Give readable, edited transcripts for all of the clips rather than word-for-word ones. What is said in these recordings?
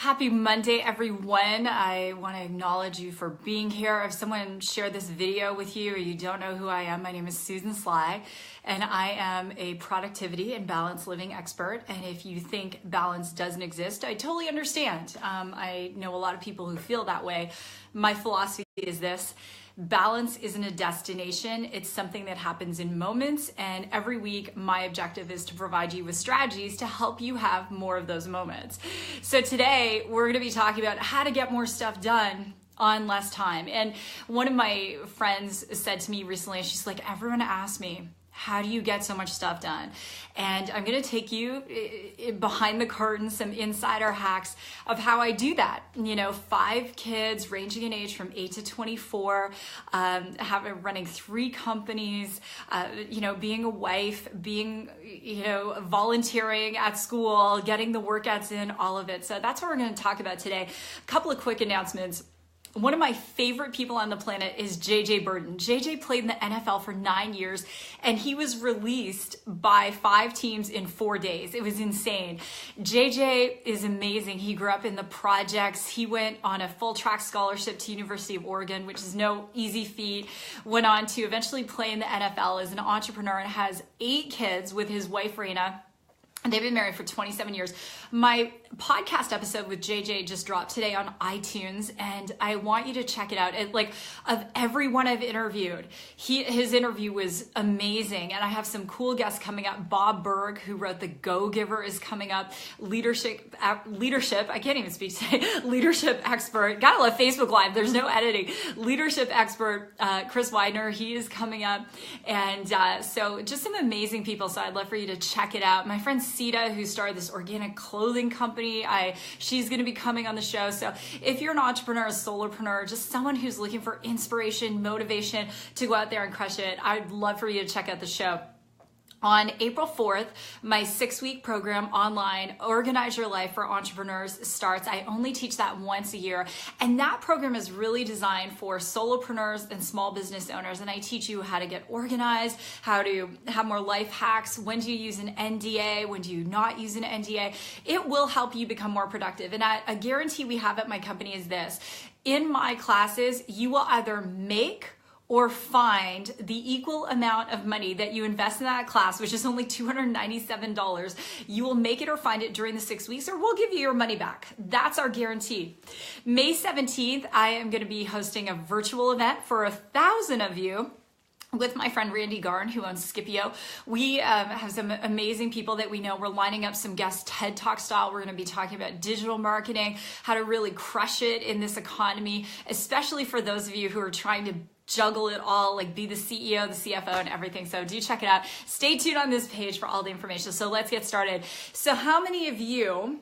Happy Monday, everyone. I want to acknowledge you for being here. If someone shared this video with you or you don't know who I am, my name is Susan Sly, and I am a productivity and balance living expert. And if you think balance doesn't exist, I totally understand. I know a lot of people who feel that way. My philosophy is this: balance isn't a destination, it's something that happens in moments, and every week my objective is to provide you with strategies to help you have more of those moments. So today we're going to be talking about how to get more stuff done on less time. And one of my friends said to me recently, she's like, everyone asks me, how do you get so much stuff done? And I'm going to take you behind the curtain, some insider hacks of how I do that. 5 kids ranging in age from 8 to 24, running 3 companies, being a wife, being, volunteering at school, getting the workouts in, all of it. So that's what we're going to talk about today. A couple of quick announcements. One of my favorite people on the planet is JJ Burton. JJ played in the NFL for 9 years, and he was released by 5 teams in 4 days. It was insane. JJ is amazing. He grew up in the projects. He went on a full track scholarship to University of Oregon, which is no easy feat. Went on to eventually play in the NFL as an entrepreneur and has 8 kids with his wife, Raina. They've been married for 27 years. My podcast episode with JJ just dropped today on iTunes, and I want you to check it out. Of everyone I've interviewed, his interview was amazing, and I have some cool guests coming up. Bob Burg, who wrote The Go-Giver, is coming up. Leadership, I can't even speak today. Leadership expert, gotta love Facebook Live, there's no editing. Leadership expert, Chris Widener, he is coming up. And so just some amazing people, so I'd love for you to check it out. My friend Sita, who started this organic clothing company, she's going to be coming on the show. So if you're an entrepreneur, a solopreneur, just someone who's looking for inspiration, motivation to go out there and crush it, I'd love for you to check out the show. On April 4th, my 6-week program online, Organize Your Life for Entrepreneurs, starts. I only teach that once a year. And that program is really designed for solopreneurs and small business owners. And I teach you how to get organized, how to have more life hacks. When do you use an NDA? When do you not use an NDA? It will help you become more productive. And a guarantee we have at my company is this: in my classes, you will either make or find the equal amount of money that you invest in that class, which is only $297. You will make it or find it during the 6 weeks, or we'll give you your money back. That's our guarantee. May 17th, I am going to be hosting a virtual event for 1,000 of you with my friend Randy Garn, who owns Scipio. We have some amazing people that we know. We're lining up some guests TED Talk style. We're going to be talking about digital marketing, how to really crush it in this economy, especially for those of you who are trying to juggle it all, like be the CEO, the CFO, and everything. So do check it out. Stay tuned on this page for all the information. So let's get started. So how many of you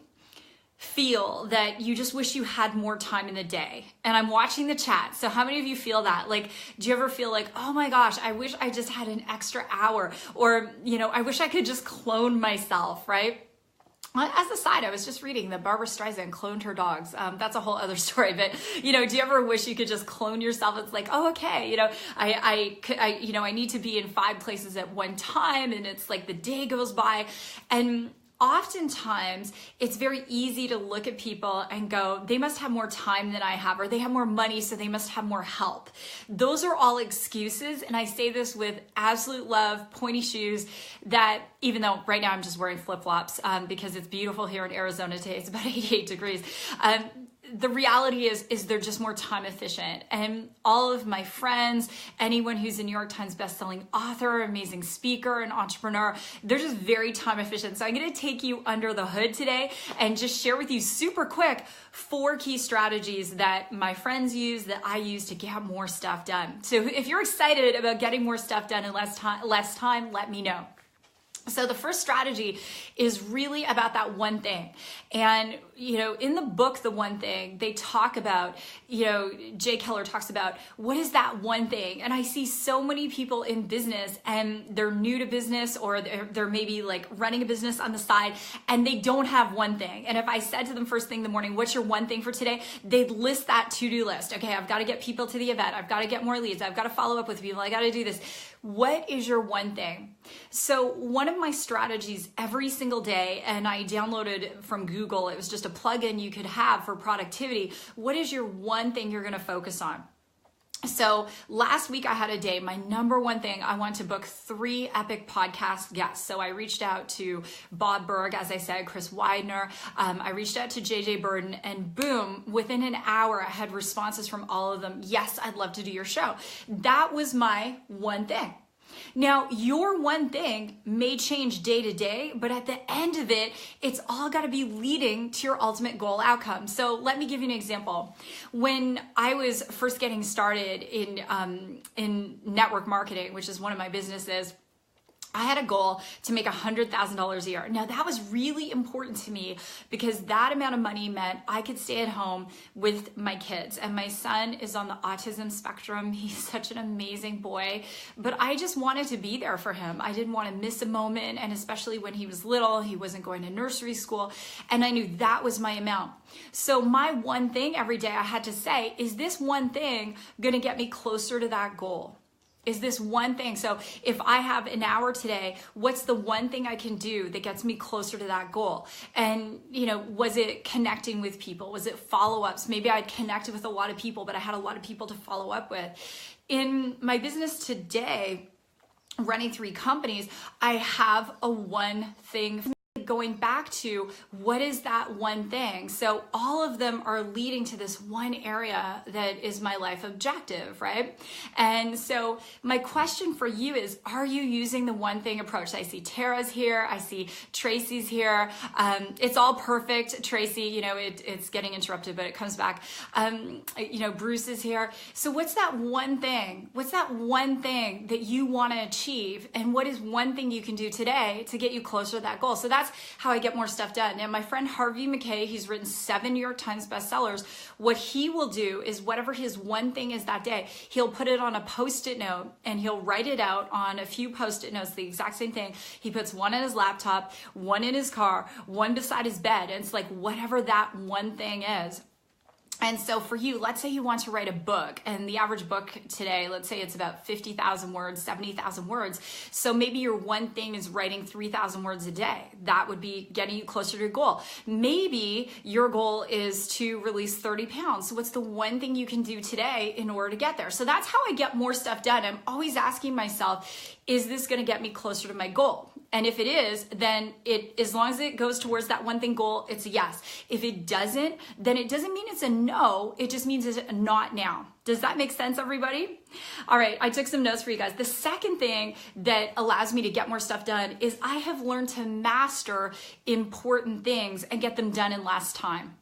feel that you just wish you had more time in the day? And I'm watching the chat. So how many of you feel that? Like, do you ever feel like, oh my gosh, I wish I just had an extra hour? Or, I wish I could just clone myself, right? As a side, I was just reading that Barbara Streisand cloned her dogs. That's a whole other story. But, do you ever wish you could just clone yourself? It's like, oh, okay. I need to be in 5 places at one time. And it's like the day goes by. And oftentimes, it's very easy to look at people and go, they must have more time than I have, or they have more money, so they must have more help. Those are all excuses, and I say this with absolute love, pointy shoes, that even though right now I'm just wearing flip-flops because it's beautiful here in Arizona today, it's about 88 degrees. The reality is they're just more time efficient. And all of my friends, anyone who's a New York Times bestselling author, amazing speaker, and entrepreneur, they're just very time efficient. So I'm going to take you under the hood today and just share with you super quick 4 key strategies that my friends use, that I use to get more stuff done. So if you're excited about getting more stuff done in less time, let me know. So the first strategy is really about that one thing. And, in the book, The One Thing, they talk about, Jay Keller talks about, what is that one thing? And I see so many people in business, and they're new to business, or they're maybe like running a business on the side, and they don't have one thing. And if I said to them first thing in the morning, what's your one thing for today? They'd list that to-do list. Okay, I've got to get people to the event. I've got to get more leads. I've got to follow up with people. I got to do this. What is your one thing? So one of my strategies every single day, and I downloaded from Google, it was just a plugin you could have for productivity. What is your one thing you're going to focus on? So last week I had a day, my number one thing, I want to book 3 epic podcast guests. So I reached out to Bob Berg, as I said, Chris Widener. I reached out to JJ Burden, and boom, within an hour I had responses from all of them. Yes, I'd love to do your show. That was my one thing. Now, your one thing may change day to day, but at the end of it, it's all got to be leading to your ultimate goal outcome. So let me give you an example. When I was first getting started in network marketing, which is one of my businesses, I had a goal to make $100,000 a year. Now that was really important to me because that amount of money meant I could stay at home with my kids. And my son is on the autism spectrum. He's such an amazing boy, but I just wanted to be there for him. I didn't want to miss a moment. And especially when he was little, he wasn't going to nursery school. And I knew that was my amount. So my one thing every day I had to say, is this one thing going to get me closer to that goal? Is this one thing? So if I have an hour today, what's the one thing I can do that gets me closer to that goal? And, was it connecting with people? Was it follow-ups? Maybe I'd connected with a lot of people, but I had a lot of people to follow up with. In my business today, running 3 companies, I have a one thing. Going back to what is that one thing? So all of them are leading to this one area that is my life objective, right? And so my question for you is, are you using the one thing approach? I see Tara's here. I see Tracy's here. It's all perfect. Tracy, it's getting interrupted, but it comes back. Bruce is here. So what's that one thing? What's that one thing that you want to achieve? And what is one thing you can do today to get you closer to that goal? So that's how I get more stuff done. Now, my friend Harvey McKay, he's written 7 New York Times bestsellers. What he will do is whatever his one thing is that day, he'll put it on a Post-it note and he'll write it out on a few Post-it notes, the exact same thing. He puts one in his laptop, one in his car, one beside his bed. And it's like whatever that one thing is. And so for you, let's say you want to write a book, and the average book today, let's say it's about 50,000 words, 70,000 words. So maybe your one thing is writing 3,000 words a day. That would be getting you closer to your goal. Maybe your goal is to release 30 pounds. So what's the one thing you can do today in order to get there? So that's how I get more stuff done. I'm always asking myself, is this going to get me closer to my goal? And if it is, then as long as it goes towards that one thing goal, it's a yes. If it doesn't, then it doesn't mean it's a no. It just means it's a not now. Does that make sense, everybody? All right, I took some notes for you guys. The second thing that allows me to get more stuff done is I have learned to master important things and get them done in less time.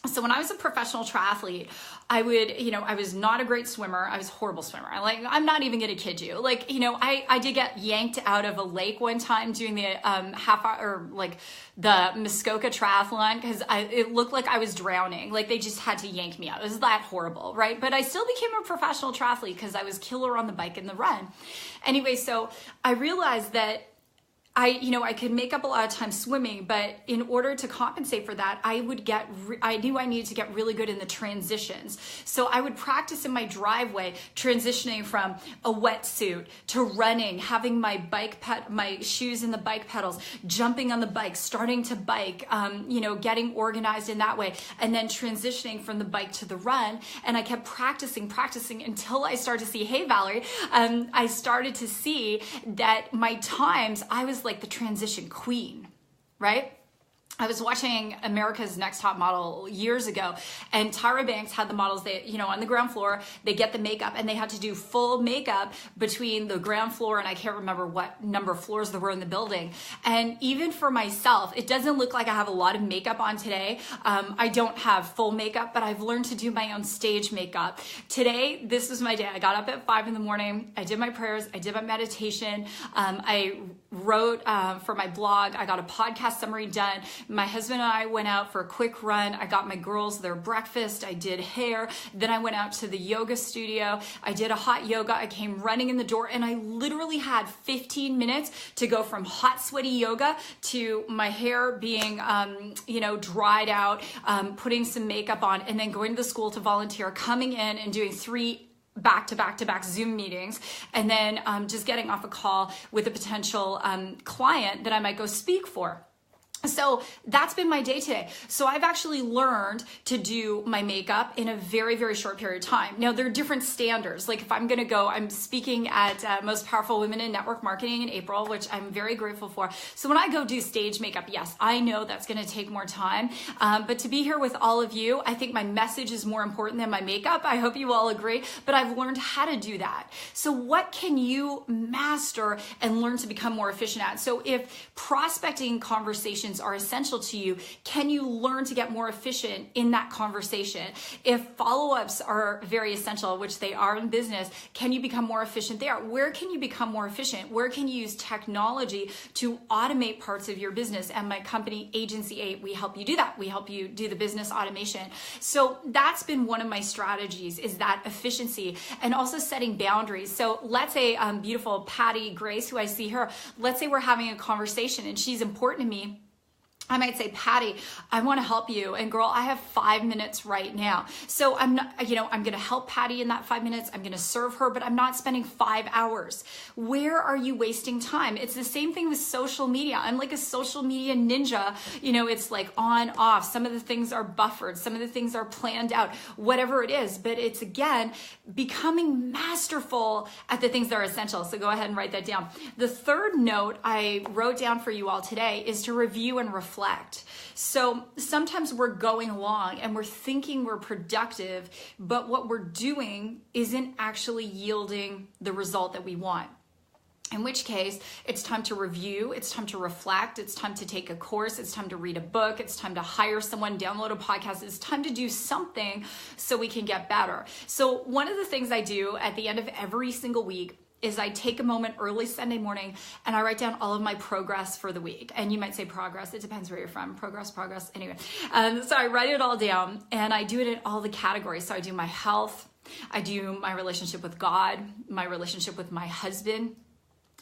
So when I was a professional triathlete, I was not a great swimmer. I was a horrible swimmer. I'm not even going to kid you. I did get yanked out of a lake one time doing the the Muskoka triathlon because it looked like I was drowning. They just had to yank me out. It was that horrible, right? But I still became a professional triathlete because I was killer on the bike and the run. Anyway, so I realized that I could make up a lot of time swimming, but in order to compensate for that, I knew I needed to get really good in the transitions. So I would practice in my driveway, transitioning from a wetsuit to running, having my shoes in the bike pedals, jumping on the bike, starting to bike, getting organized in that way, and then transitioning from the bike to the run. And I kept practicing until I started to see, hey, Valerie, I started to see that my times, I was like the transition queen, right? I was watching America's Next Top Model years ago, and Tyra Banks had the models on the ground floor, they get the makeup, and they had to do full makeup between the ground floor, and I can't remember what number of floors there were in the building. And even for myself, it doesn't look like I have a lot of makeup on today. I don't have full makeup, but I've learned to do my own stage makeup. Today, this was my day. I got up at 5 in the morning. I did my prayers. I did my meditation. I wrote for my blog. I got a podcast summary done. My husband and I went out for a quick run. I got my girls their breakfast. I did hair. Then I went out to the yoga studio. I did a hot yoga. I came running in the door, and I literally had 15 minutes to go from hot, sweaty yoga to my hair being, dried out, putting some makeup on, and then going to the school to volunteer, coming in and doing 3 back to back to back Zoom meetings, and then just getting off a call with a potential client that I might go speak for. So that's been my day today. So I've actually learned to do my makeup in a very, very short period of time. Now, there are different standards. Like if I'm going to go, I'm speaking at Most Powerful Women in Network Marketing in April, which I'm very grateful for. So when I go do stage makeup, yes, I know that's going to take more time. But to be here with all of you, I think my message is more important than my makeup. I hope you all agree, but I've learned how to do that. So what can you master and learn to become more efficient at? So if prospecting conversations are essential to you, can you learn to get more efficient in that conversation? If follow-ups are very essential, which they are in business, can you become more efficient there? Where can you become more efficient? Where can you use technology to automate parts of your business? And my company, Agency 8, we help you do that. We help you do the business automation. So that's been one of my strategies, is that efficiency, and also setting boundaries. So let's say beautiful Patty Grace, who I see her, let's say we're having a conversation and she's important to me. I might say, Patty, I want to help you. And girl, I have 5 minutes right now. So I'm not, I'm going to help Patty in that 5 minutes. I'm going to serve her, but I'm not spending 5 hours. Where are you wasting time? It's the same thing with social media. I'm like a social media ninja. It's like on, off. Some of the things are buffered. Some of the things are planned out, whatever it is. But it's, again, becoming masterful at the things that are essential. So go ahead and write that down. The third note I wrote down for you all today is to review and reflect. So sometimes we're going along and we're thinking we're productive, but what we're doing isn't actually yielding the result that we want. In which case, it's time to review, it's time to reflect, it's time to take a course, it's time to read a book, it's time to hire someone, download a podcast, it's time to do something so we can get better. So one of the things I do at the end of every single week is I take a moment early Sunday morning and I write down all of my progress for the week. And you might say progress, it depends where you're from. Progress. Anyway, so I write it all down and I do it in all the categories. So I do my health, I do my relationship with God, my relationship with my husband,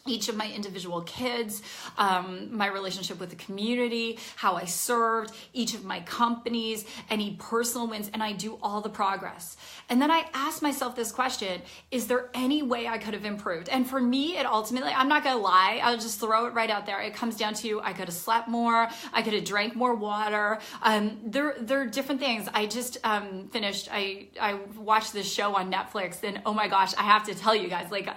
each of my individual kids, my relationship with the community, how I served, each of my companies, any personal wins, and I do all the progress. And then I ask myself this question, is there any way I could have improved? And for me, it ultimately, I'm not gonna lie, I'll just throw it right out there. It comes down to, I could have slept more, I could have drank more water. There are different things. I just finished, I watched this show on Netflix, and oh my gosh, I have to tell you guys, like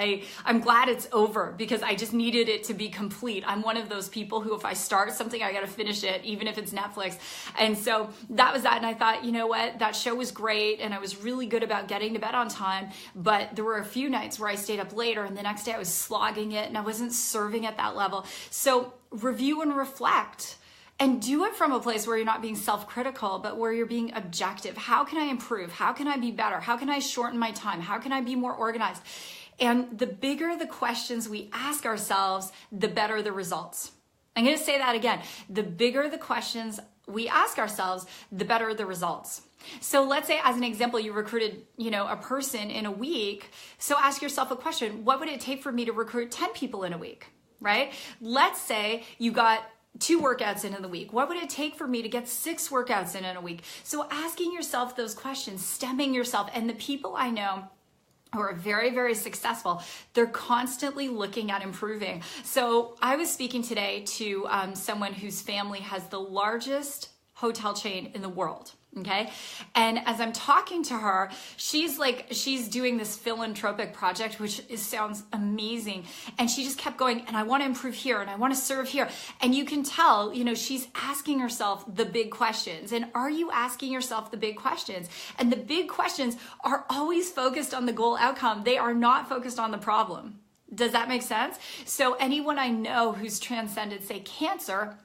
I'm glad it's over because I just needed it to be complete. I'm one of those people who, if I start something, I got to finish it, even if it's Netflix. And so that was that. And I thought, you know what, that show was great. And I was really good about getting to bed on time. But there were a few nights where I stayed up later, and the next day I was slogging it and I wasn't serving at that level. So review and reflect. And do it from a place where you're not being self-critical, but where you're being objective. How can I improve? How can I be better? How can I shorten my time? How can I be more organized? And the bigger the questions we ask ourselves, the better the results. I'm going to say that again. The bigger the questions we ask ourselves, the better the results. So let's say, as an example, you recruited, a person in a week. So ask yourself a question. What would it take for me to recruit 10 people in a week, right? Let's say you got 2 workouts in the week. What would it take for me to get 6 workouts in a week? So asking yourself those questions, stemming yourself, and the people I know who are very, very successful, they're constantly looking at improving. So I was speaking today to someone whose family has the largest hotel chain in the world. Okay. And as I'm talking to her, she's doing this philanthropic project, which sounds amazing. And she just kept going, and I want to improve here, and I want to serve here. And you can tell, she's asking herself the big questions. And are you asking yourself the big questions? And the big questions are always focused on the goal outcome. They are not focused on the problem. Does that make sense? So anyone I know who's transcended, say, cancer,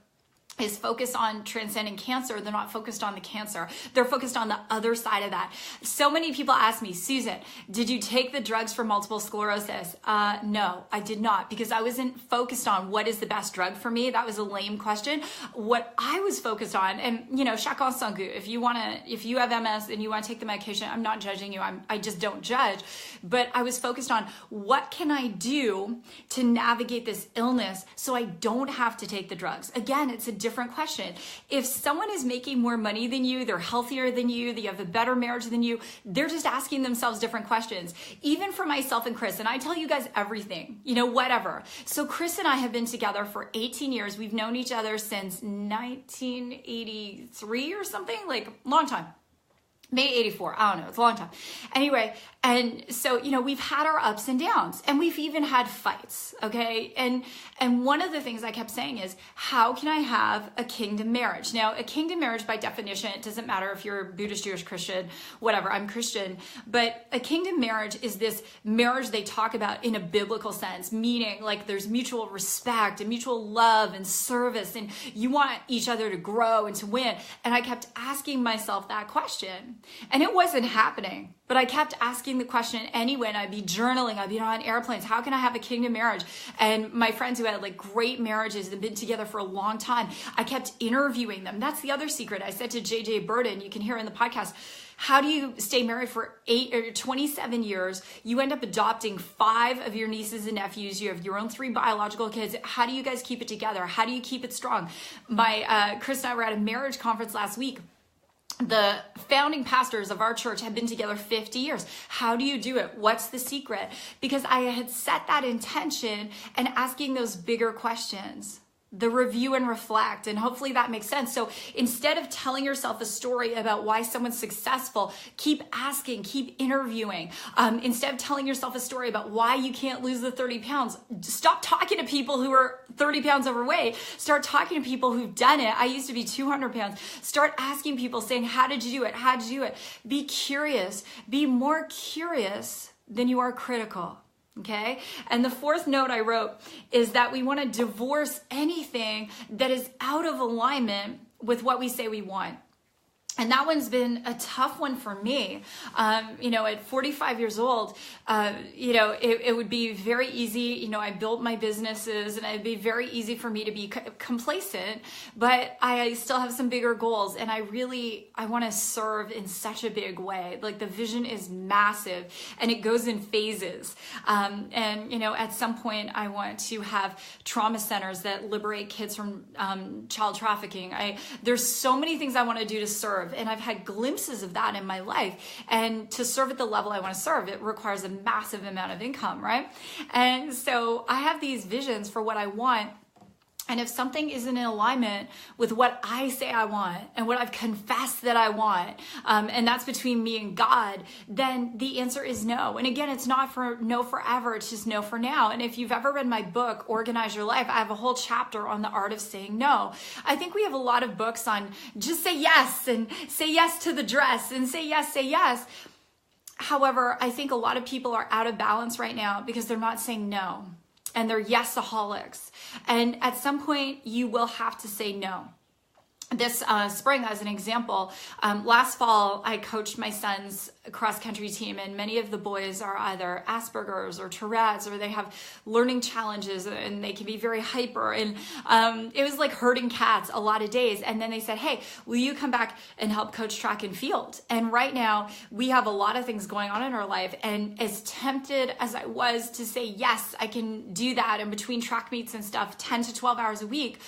is focused on transcending cancer. They're not focused on the cancer. They're focused on the other side of that. So many people ask me, Susan, did you take the drugs for multiple sclerosis? No, I did not, because I wasn't focused on what is the best drug for me. That was a lame question. What I was focused on, and chacun son goût. If you have MS and you want to take the medication, I'm not judging you. I just don't judge. But I was focused on, what can I do to navigate this illness so I don't have to take the drugs? Again, it's a different question. If someone is making more money than you, they're healthier than you, they have a better marriage than you, they're just asking themselves different questions. Even for myself and Chris, and I tell you guys everything, whatever. So Chris and I have been together for 18 years. We've known each other since 1983 or something, like long time. May 84, I don't know, it's a long time. Anyway, and so, we've had our ups and downs, and we've even had fights, okay? And one of the things I kept saying is, how can I have a kingdom marriage? Now, a kingdom marriage, by definition, it doesn't matter if you're Buddhist, Jewish, Christian, whatever, I'm Christian, but a kingdom marriage is this marriage they talk about in a biblical sense, meaning like there's mutual respect and mutual love and service, and you want each other to grow and to win. And I kept asking myself that question. And it wasn't happening, but I kept asking the question anyway, and I'd be journaling, I'd be on airplanes, how can I have a kingdom marriage? And my friends who had like great marriages and been together for a long time, I kept interviewing them. That's the other secret. I said to JJ Burden, you can hear in the podcast, how do you stay married for 27 years? You end up adopting 5 of your nieces and nephews. You have your own 3 biological kids. How do you guys keep it together? How do you keep it strong? Chris and I were at a marriage conference last week. The founding pastors of our church have been together 50 years. How do you do it? What's the secret? Because I had set that intention and asking those bigger questions. The review and reflect, and hopefully that makes sense. So instead of telling yourself a story about why someone's successful, keep asking, keep interviewing. Instead of telling yourself a story about why you can't lose the 30 pounds, stop talking to people who are 30 pounds overweight. Start talking to people who've done it. I used to be 200 pounds. Start asking people, saying, how did you do it? How did you do it? Be curious. Be more curious than you are critical. Okay. And the 4th note I wrote is that we want to divorce anything that is out of alignment with what we say we want. And that one's been a tough one for me. At 45 years old, it would be very easy. I built my businesses, and it'd be very easy for me to be complacent, but I still have some bigger goals, and I want to serve in such a big way. Like, the vision is massive, and it goes in phases. At some point I want to have trauma centers that liberate kids from child trafficking. There's so many things I want to do to serve. And I've had glimpses of that in my life. And to serve at the level I want to serve, it requires a massive amount of income, right? And so I have these visions for what I want. And if something isn't in alignment with what I say I want and what I've confessed that I want, and that's between me and God, then the answer is no. And again, it's not for no forever, it's just no for now. And if you've ever read my book, Organize Your Life, I have a whole chapter on the art of saying no. I think we have a lot of books on just say yes, and say yes to the dress, and say yes, say yes. However, I think a lot of people are out of balance right now because they're not saying no. And they're yesaholics. And at some point, you will have to say no. This spring, as an example, last fall, I coached my son's cross-country team, and many of the boys are either Asperger's or Tourette's, or they have learning challenges, and they can be very hyper. And it was like herding cats a lot of days. And then they said, hey, will you come back and help coach track and field? And right now, we have a lot of things going on in our life. And as tempted as I was to say, yes, I can do that, and between track meets and stuff, 10 to 12 hours a week,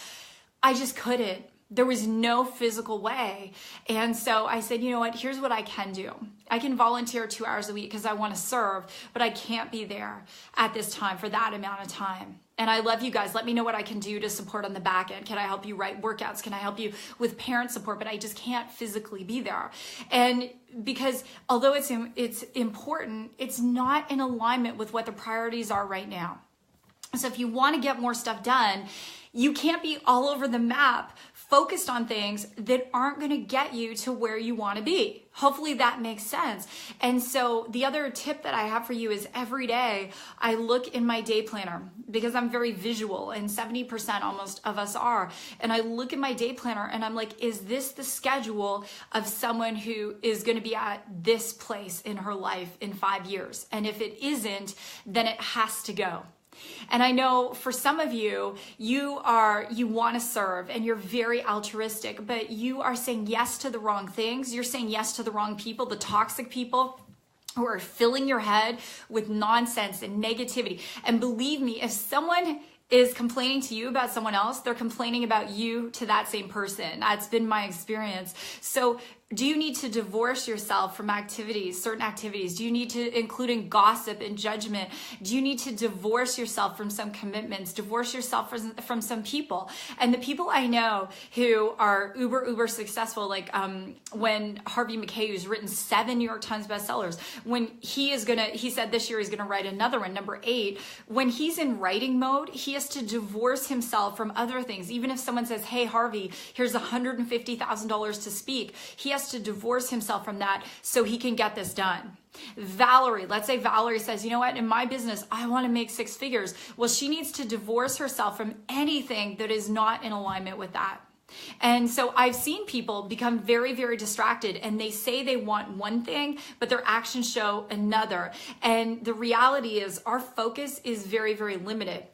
I just couldn't. There was no physical way. And so I said, you know what, here's what I can do. I can volunteer 2 hours a week because I want to serve, but I can't be there at this time for that amount of time. And I love you guys. Let me know what I can do to support on the back end. Can I help you write workouts? Can I help you with parent support? But I just can't physically be there. And because although it's important, it's not in alignment with what the priorities are right now. So if you want to get more stuff done, you can't be all over the map focused on things that aren't going to get you to where you want to be. Hopefully that makes sense. And so the other tip that I have for you is every day I look in my day planner because I'm very visual, and 70% almost of us are. And I look at my day planner and I'm like, is this the schedule of someone who is going to be at this place in her life in 5 years? And if it isn't, then it has to go. And I know for some of you, you want to serve and you're very altruistic, but you are saying yes to the wrong things. You're saying yes to the wrong people, the toxic people who are filling your head with nonsense and negativity. And believe me, if someone is complaining to you about someone else, they're complaining about you to that same person. That's been my experience. So do you need to divorce yourself from activities, certain activities? Do you need to, including gossip and judgment? Do you need to divorce yourself from some commitments, divorce yourself from some people? And the people I know who are uber successful, like when Harvey Mackay, who's written 7 New York Times bestsellers, when he said this year he's gonna write another one, number 8, when he's in writing mode, he has to divorce himself from other things. Even if someone says, hey, Harvey, here's $150,000 to speak, he has to divorce himself from that so he can get this done. Valerie, let's say Valerie says, you know what, in my business, I want to make 6 figures. Well, she needs to divorce herself from anything that is not in alignment with that. And so I've seen people become very distracted, and they say they want one thing, but their actions show another. And the reality is our focus is very limited.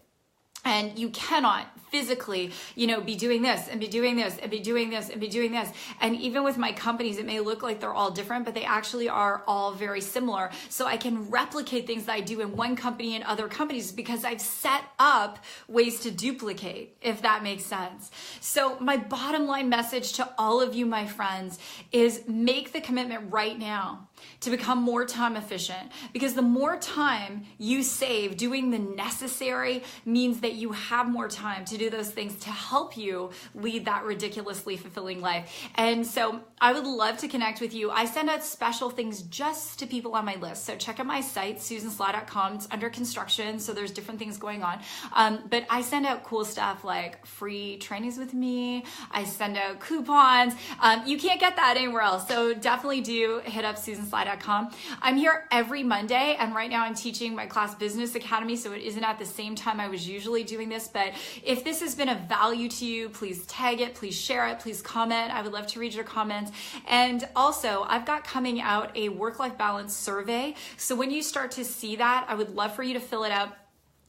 And you cannot physically, be doing this and be doing this and be doing this and be doing this. And even with my companies, it may look like they're all different, but they actually are all very similar. So I can replicate things that I do in one company and other companies because I've set up ways to duplicate, if that makes sense. So my bottom line message to all of you, my friends, is make the commitment right now to become more time efficient, because the more time you save doing the necessary means that you have more time to do those things to help you lead that ridiculously fulfilling life. And so I would love to connect with you. I send out special things just to people on my list. So check out my site, susansly.com. It's under construction, so there's different things going on. But I send out cool stuff like free trainings with me. I send out coupons. You can't get that anywhere else. So definitely do hit up susansly.com. I'm here every Monday, and right now I'm teaching my class Business Academy, so it isn't at the same time I was usually doing this. But if this has been of value to you, please tag it, please share it, please comment. I would love to read your comments. And also, I've got coming out a work-life balance survey. So when you start to see that, I would love for you to fill it out.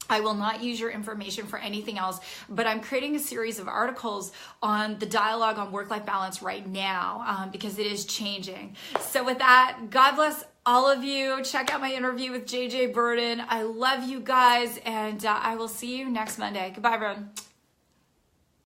I will not use your information for anything else, but I'm creating a series of articles on the dialogue on work-life balance right now because it is changing. So with that, God bless all of you. Check out my interview with JJ Burden. I love you guys, and I will see you next Monday. Goodbye, everyone.